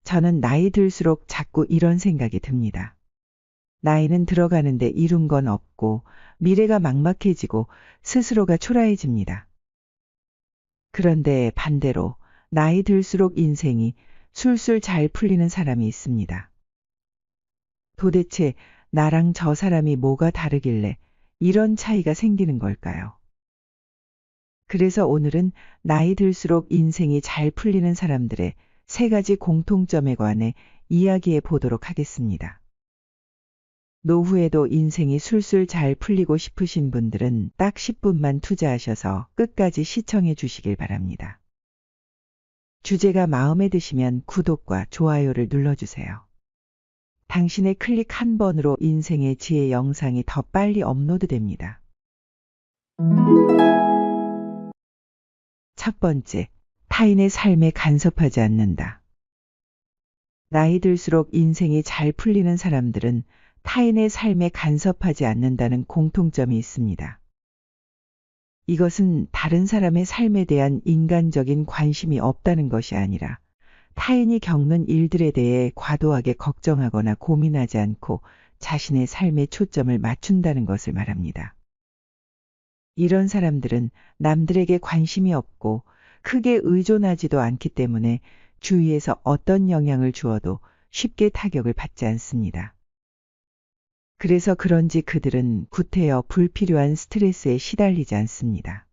저는 나이 들수록 자꾸 이런 생각이 듭니다. 나이는 들어가는데 이룬 건 없고 미래가 막막해지고 스스로가 초라해집니다. 그런데 반대로 나이 들수록 인생이 술술 잘 풀리는 사람이 있습니다. 도대체 나랑 저 사람이 뭐가 다르길래 이런 차이가 생기는 걸까요? 그래서 오늘은 나이 들수록 인생이 잘 풀리는 사람들의 3가지 공통점에 관해 이야기해 보도록 하겠습니다. 노후에도 인생이 술술 잘 풀리고 싶으신 분들은 딱 10분만 투자하셔서 끝까지 시청해 주시길 바랍니다. 주제가 마음에 드시면 구독과 좋아요를 눌러주세요. 당신의 클릭 한 번으로 인생의 지혜 영상이 더 빨리 업로드됩니다. 첫 번째, 타인의 삶에 간섭하지 않는다. 나이 들수록 인생이 잘 풀리는 사람들은 타인의 삶에 간섭하지 않는다는 공통점이 있습니다. 이것은 다른 사람의 삶에 대한 인간적인 관심이 없다는 것이 아니라 타인이 겪는 일들에 대해 과도하게 걱정하거나 고민하지 않고 자신의 삶에 초점을 맞춘다는 것을 말합니다. 이런 사람들은 남들에게 관심이 없고 크게 의존하지도 않기 때문에 주위에서 어떤 영향을 주어도 쉽게 타격을 받지 않습니다. 그래서 그런지 그들은 구태여 불필요한 스트레스에 시달리지 않습니다.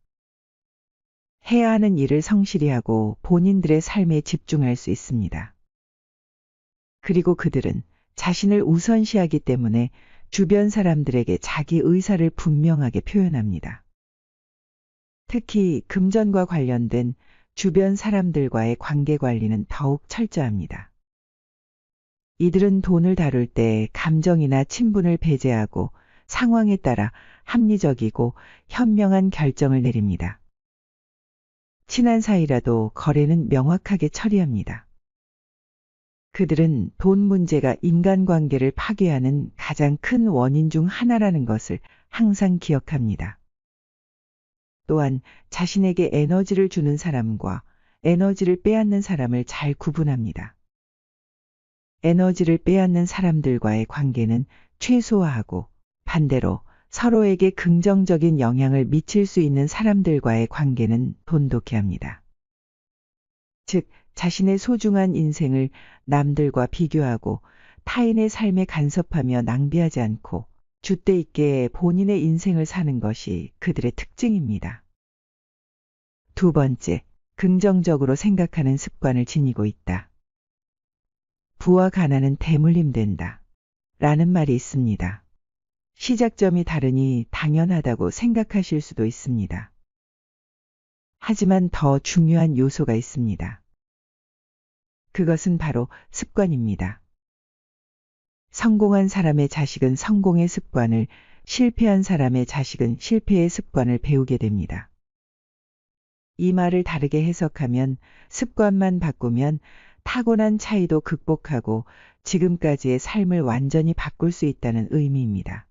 해야 하는 일을 성실히 하고 본인들의 삶에 집중할 수 있습니다. 그리고 그들은 자신을 우선시하기 때문에 주변 사람들에게 자기 의사를 분명하게 표현합니다. 특히 금전과 관련된 주변 사람들과의 관계 관리는 더욱 철저합니다. 이들은 돈을 다룰 때 감정이나 친분을 배제하고 상황에 따라 합리적이고 현명한 결정을 내립니다. 친한 사이라도 거래는 명확하게 처리합니다. 그들은 돈 문제가 인간관계를 파괴하는 가장 큰 원인 중 하나라는 것을 항상 기억합니다. 또한 자신에게 에너지를 주는 사람과 에너지를 빼앗는 사람을 잘 구분합니다. 에너지를 빼앗는 사람들과의 관계는 최소화하고 반대로 서로에게 긍정적인 영향을 미칠 수 있는 사람들과의 관계는 돈독히 합니다. 즉, 자신의 소중한 인생을 남들과 비교하고 타인의 삶에 간섭하며 낭비하지 않고 줏대 있게 본인의 인생을 사는 것이 그들의 특징입니다. 두 번째, 긍정적으로 생각하는 습관을 지니고 있다. 부와 가난은 대물림된다. 라는 말이 있습니다. 시작점이 다르니 당연하다고 생각하실 수도 있습니다. 하지만 더 중요한 요소가 있습니다. 그것은 바로 습관입니다. 성공한 사람의 자식은 성공의 습관을, 실패한 사람의 자식은 실패의 습관을 배우게 됩니다. 이 말을 다르게 해석하면 습관만 바꾸면 타고난 차이도 극복하고 지금까지의 삶을 완전히 바꿀 수 있다는 의미입니다.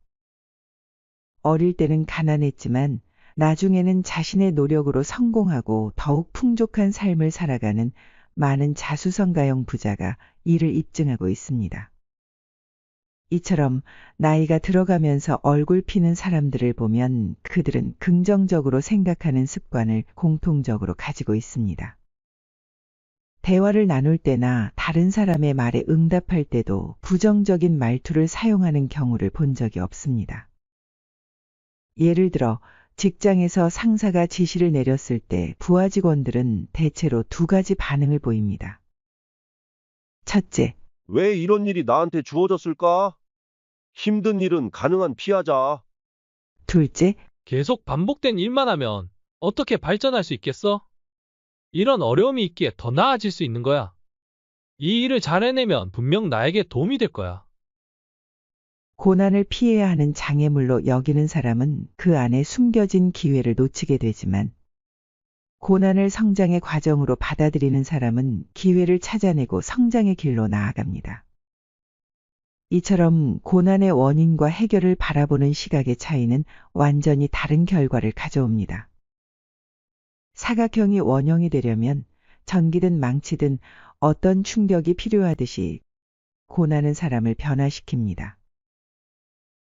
어릴 때는 가난했지만 나중에는 자신의 노력으로 성공하고 더욱 풍족한 삶을 살아가는 많은 자수성가형 부자가 이를 입증하고 있습니다. 이처럼 나이가 들어가면서 얼굴 피는 사람들을 보면 그들은 긍정적으로 생각하는 습관을 공통적으로 가지고 있습니다. 대화를 나눌 때나 다른 사람의 말에 응답할 때도 부정적인 말투를 사용하는 경우를 본 적이 없습니다. 예를 들어 직장에서 상사가 지시를 내렸을 때 부하 직원들은 대체로 2가지 반응을 보입니다. 첫째, 왜 이런 일이 나한테 주어졌을까? 힘든 일은 가능한 피하자. 둘째, 계속 반복된 일만 하면 어떻게 발전할 수 있겠어? 이런 어려움이 있기에 더 나아질 수 있는 거야. 이 일을 잘 해내면 분명 나에게 도움이 될 거야. 고난을 피해야 하는 장애물로 여기는 사람은 그 안에 숨겨진 기회를 놓치게 되지만 고난을 성장의 과정으로 받아들이는 사람은 기회를 찾아내고 성장의 길로 나아갑니다. 이처럼 고난의 원인과 해결을 바라보는 시각의 차이는 완전히 다른 결과를 가져옵니다. 사각형이 원형이 되려면 전기든 망치든 어떤 충격이 필요하듯이 고난은 사람을 변화시킵니다.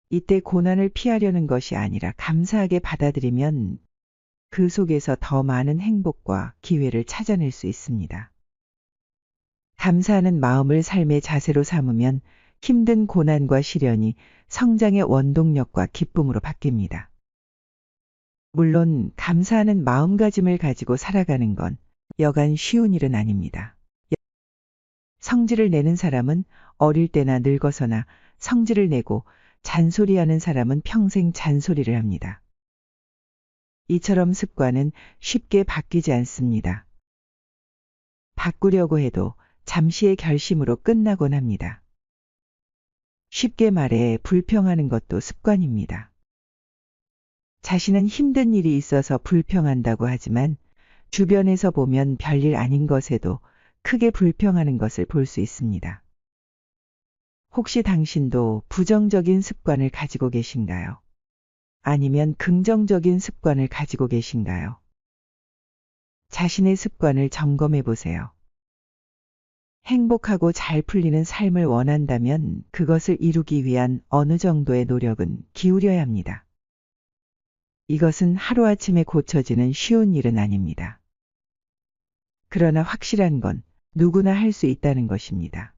이때 고난을 피하려는 것이 아니라 감사하게 받아들이면 그 속에서 더 많은 행복과 기회를 찾아낼 수 있습니다. 감사하는 마음을 삶의 자세로 삼으면 힘든 고난과 시련이 성장의 원동력과 기쁨으로 바뀝니다. 물론 감사하는 마음가짐을 가지고 살아가는 건 여간 쉬운 일은 아닙니다. 성질을 내는 사람은 어릴 때나 늙어서나 성질을 내고 잔소리하는 사람은 평생 잔소리를 합니다. 이처럼 습관은 쉽게 바뀌지 않습니다. 바꾸려고 해도 잠시의 결심으로 끝나곤 합니다. 쉽게 말해 불평하는 것도 습관입니다. 자신은 힘든 일이 있어서 불평한다고 하지만 주변에서 보면 별일 아닌 것에도 크게 불평하는 것을 볼 수 있습니다. 혹시 당신도 부정적인 습관을 가지고 계신가요? 아니면 긍정적인 습관을 가지고 계신가요? 자신의 습관을 점검해 보세요. 행복하고 잘 풀리는 삶을 원한다면 그것을 이루기 위한 어느 정도의 노력은 기울여야 합니다. 이것은 하루아침에 고쳐지는 쉬운 일은 아닙니다. 그러나 확실한 건 누구나 할 수 있다는 것입니다.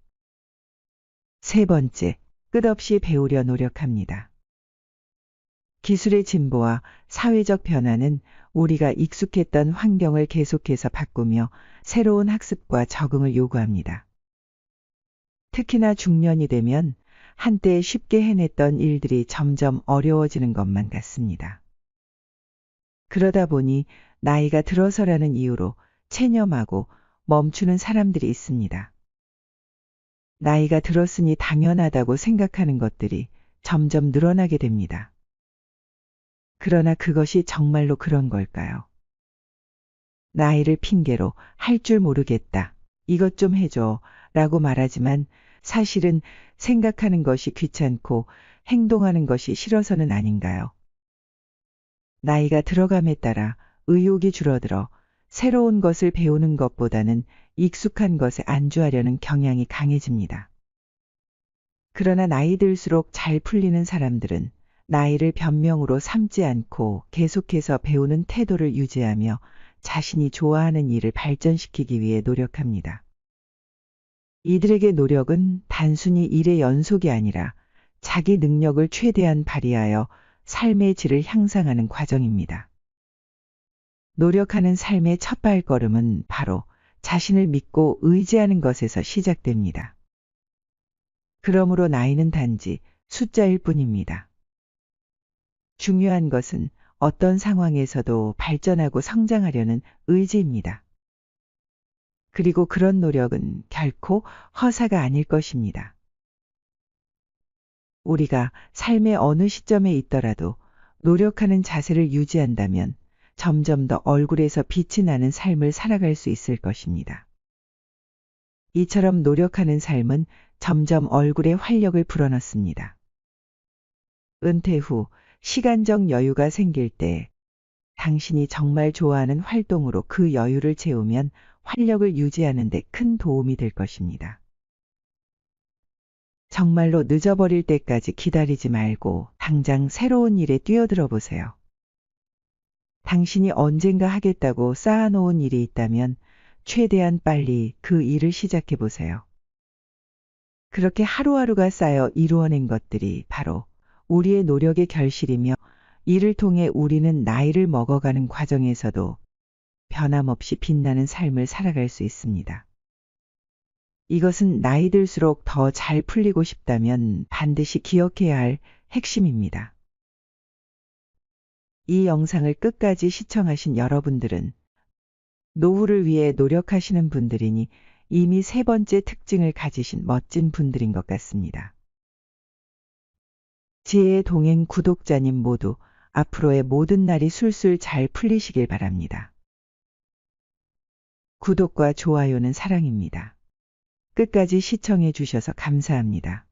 세 번째, 끝없이 배우려 노력합니다. 기술의 진보와 사회적 변화는 우리가 익숙했던 환경을 계속해서 바꾸며 새로운 학습과 적응을 요구합니다. 특히나 중년이 되면 한때 쉽게 해냈던 일들이 점점 어려워지는 것만 같습니다. 그러다 보니 나이가 들어서라는 이유로 체념하고 멈추는 사람들이 있습니다. 나이가 들었으니 당연하다고 생각하는 것들이 점점 늘어나게 됩니다. 그러나 그것이 정말로 그런 걸까요? 나이를 핑계로 할 줄 모르겠다, 이것 좀 해줘 라고 말하지만 사실은 생각하는 것이 귀찮고 행동하는 것이 싫어서는 아닌가요? 나이가 들어감에 따라 의욕이 줄어들어 새로운 것을 배우는 것보다는 익숙한 것에 안주하려는 경향이 강해집니다. 그러나 나이 들수록 잘 풀리는 사람들은 나이를 변명으로 삼지 않고 계속해서 배우는 태도를 유지하며 자신이 좋아하는 일을 발전시키기 위해 노력합니다. 이들에게 노력은 단순히 일의 연속이 아니라 자기 능력을 최대한 발휘하여 삶의 질을 향상하는 과정입니다. 노력하는 삶의 첫 발걸음은 바로 자신을 믿고 의지하는 것에서 시작됩니다. 그러므로 나이는 단지 숫자일 뿐입니다. 중요한 것은 어떤 상황에서도 발전하고 성장하려는 의지입니다. 그리고 그런 노력은 결코 허사가 아닐 것입니다. 우리가 삶의 어느 시점에 있더라도 노력하는 자세를 유지한다면 점점 더 얼굴에서 빛이 나는 삶을 살아갈 수 있을 것입니다. 이처럼 노력하는 삶은 점점 얼굴에 활력을 불어넣습니다. 은퇴 후 시간적 여유가 생길 때 당신이 정말 좋아하는 활동으로 그 여유를 채우면 활력을 유지하는 데 큰 도움이 될 것입니다. 정말로 늦어버릴 때까지 기다리지 말고 당장 새로운 일에 뛰어들어 보세요. 당신이 언젠가 하겠다고 쌓아놓은 일이 있다면 최대한 빨리 그 일을 시작해 보세요. 그렇게 하루하루가 쌓여 이루어낸 것들이 바로 우리의 노력의 결실이며 이를 통해 우리는 나이를 먹어가는 과정에서도 변함없이 빛나는 삶을 살아갈 수 있습니다. 이것은 나이 들수록 더 잘 풀리고 싶다면 반드시 기억해야 할 핵심입니다. 이 영상을 끝까지 시청하신 여러분들은 노후를 위해 노력하시는 분들이니 이미 세 번째 특징을 가지신 멋진 분들인 것 같습니다. 지혜의 동행 구독자님 모두 앞으로의 모든 날이 술술 잘 풀리시길 바랍니다. 구독과 좋아요는 사랑입니다. 끝까지 시청해 주셔서 감사합니다.